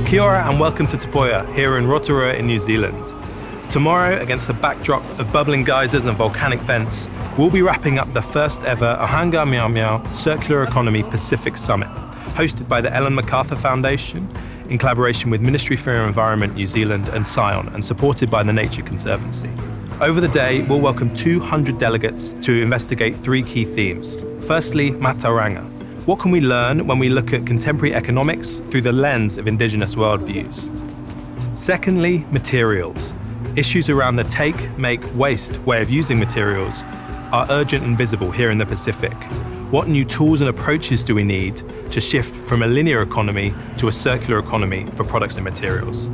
Kia ora and welcome to Te Poia, here in Rotorua in New Zealand. Tomorrow, against the backdrop of bubbling geysers and volcanic vents, we'll be wrapping up the first ever Ōhanga Āmiomio Circular Economy Pacific Summit, hosted by the Ellen MacArthur Foundation, in collaboration with Ministry for Environment New Zealand and Scion, and supported by the Nature Conservancy. Over the day, we'll welcome 200 delegates to investigate three key themes. Firstly, Mātauranga. What can we learn when we look at contemporary economics through the lens of Indigenous worldviews? Secondly, materials. Issues around the take, make, waste way of using materials are urgent and visible here in the Pacific. What new tools and approaches do we need to shift from a linear economy to a circular economy for products and materials?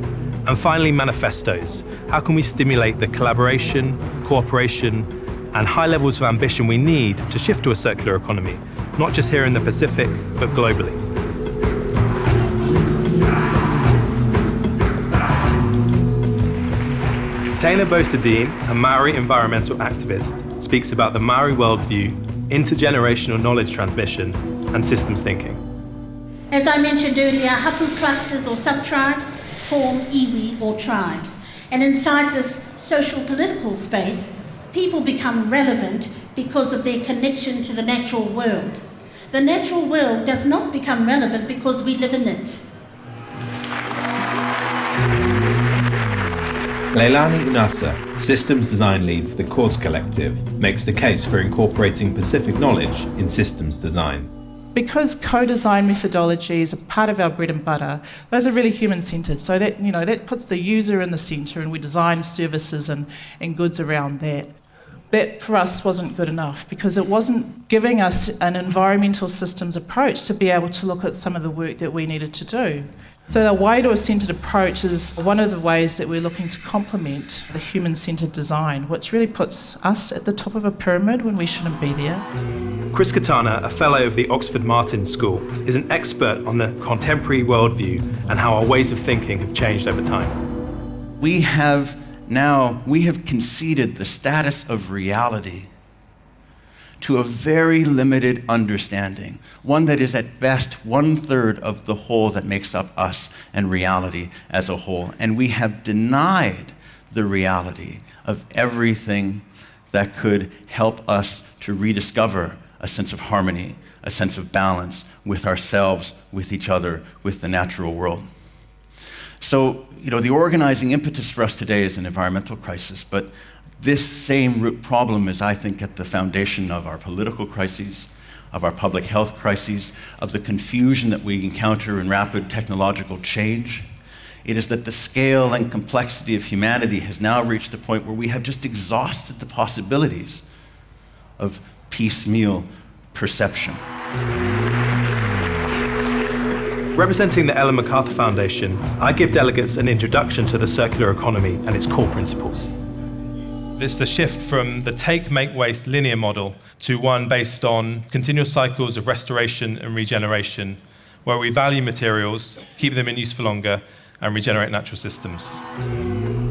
And finally, manifestos. How can we stimulate the collaboration, cooperation, and high levels of ambition we need to shift to a circular economy, not just here in the Pacific, but globally? TEINA BOASA, a Maori environmental activist, speaks about the Maori worldview, intergenerational knowledge transmission, and systems thinking. As I mentioned earlier, hapu clusters or sub-tribes form iwi or tribes. And inside this social political space, people become relevant because of their connection to the natural world. The natural world does not become relevant because we live in it. LEILANI UNASA, Systems Design Lead for the KOSI Collective, makes the case for incorporating Pacific knowledge in systems design. Because co-design methodologies are part of our bread and butter, those are really human-centred. So that puts the user in the centre, and we design services and goods around that. That for us wasn't good enough because it wasn't giving us an environmental systems approach to be able to look at some of the work that we needed to do. So the wider-centred approach is one of the ways that we're looking to complement the human-centred design, which really puts us at the top of a pyramid when we shouldn't be there. Chris Katana, a fellow of the Oxford Martin School, is an expert on the contemporary worldview and how our ways of thinking have changed over time. We have conceded the status of reality to a very limited understanding, one that is at best 1/3 of the whole that makes up us and reality as a whole. And we have denied the reality of everything that could help us to rediscover a sense of harmony, a sense of balance with ourselves, with each other, with the natural world. So, the organizing impetus for us today is an environmental crisis, but this same root problem is, I think, at the foundation of our political crises, of our public health crises, of the confusion that we encounter in rapid technological change. It is that the scale and complexity of humanity has now reached a point where we have just exhausted the possibilities of piecemeal perception. Representing the Ellen MacArthur Foundation, I give delegates an introduction to the circular economy and its core principles. It's the shift from the take, make, waste linear model to one based on continuous cycles of restoration and regeneration, where we value materials, keep them in use for longer, and regenerate natural systems.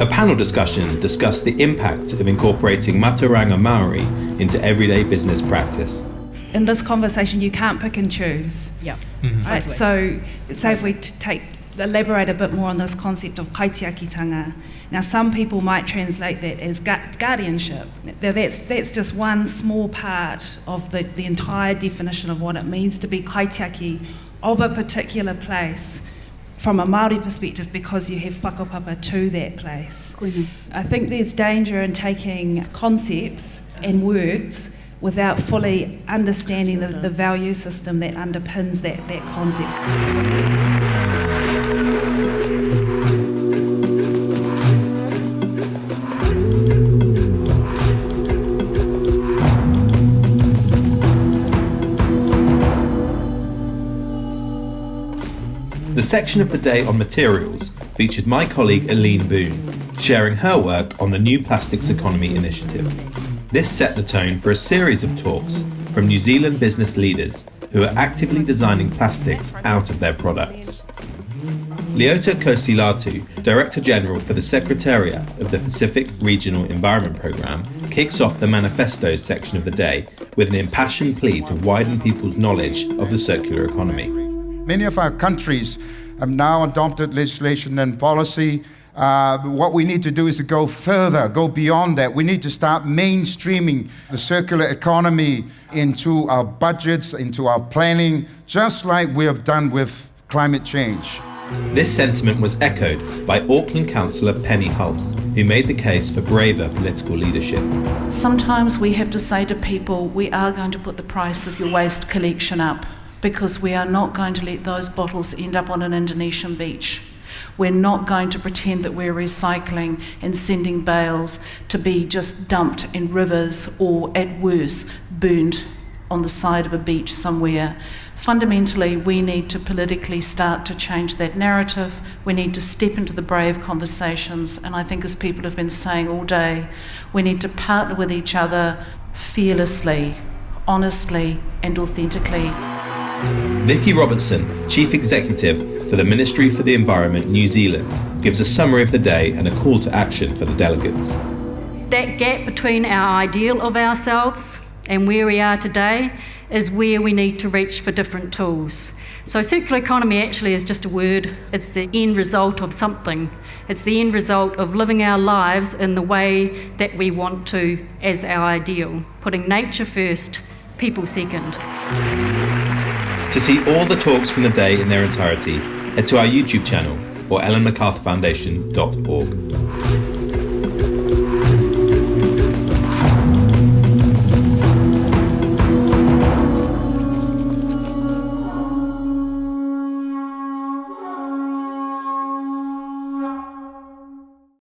A panel discussion discussed the impact of incorporating Mātauranga Māori into everyday business practice. In this conversation, you can't pick and choose. Yeah, Right? totally. So if we elaborate a bit more on this concept of kaitiakitanga. Now, some people might translate that as guardianship. That's just one small part of the entire definition of what it means to be kaitiaki of a particular place from a Māori perspective, because you have whakapapa to that place. I think there's danger in taking concepts and words without fully understanding the value system that underpins that concept. The section of the day on materials featured my colleague Eileen Boone, sharing her work on the New Plastics Economy initiative. This set the tone for a series of talks from New Zealand business leaders who are actively designing plastics out of their products. LEOTA KOSI LATU, Director General for the Secretariat of the Pacific Regional Environment Programme, kicks off the manifestos section of the day with an impassioned plea to widen people's knowledge of the circular economy. Many of our countries have now adopted legislation and policy. What we need to do is to go further, go beyond that. We need to start mainstreaming the circular economy into our budgets, into our planning, just like we have done with climate change. This sentiment was echoed by Auckland councillor Penny HULSE, who made the case for braver political leadership. Sometimes we have to say to people, we are going to put the price of your waste collection up, because we are not going to let those bottles end up on an Indonesian beach. We're not going to pretend that we're recycling and sending bales to be just dumped in rivers or, at worst, burned on the side of a beach somewhere. Fundamentally, we need to politically start to change that narrative. We need to step into the brave conversations, and I think, as people have been saying all day, we need to partner with each other fearlessly, honestly and authentically. Vicky Robertson, Chief Executive for the Ministry for the Environment, New Zealand, gives a summary of the day and a call to action for the delegates. That gap between our ideal of ourselves and where we are today is where we need to reach for different tools. So circular economy actually is just a word. It's the end result of something. It's the end result of living our lives in the way that we want to as our ideal, putting nature first, people second. To see all the talks from the day in their entirety, head to our YouTube channel or ellenmacarthurfoundation.org.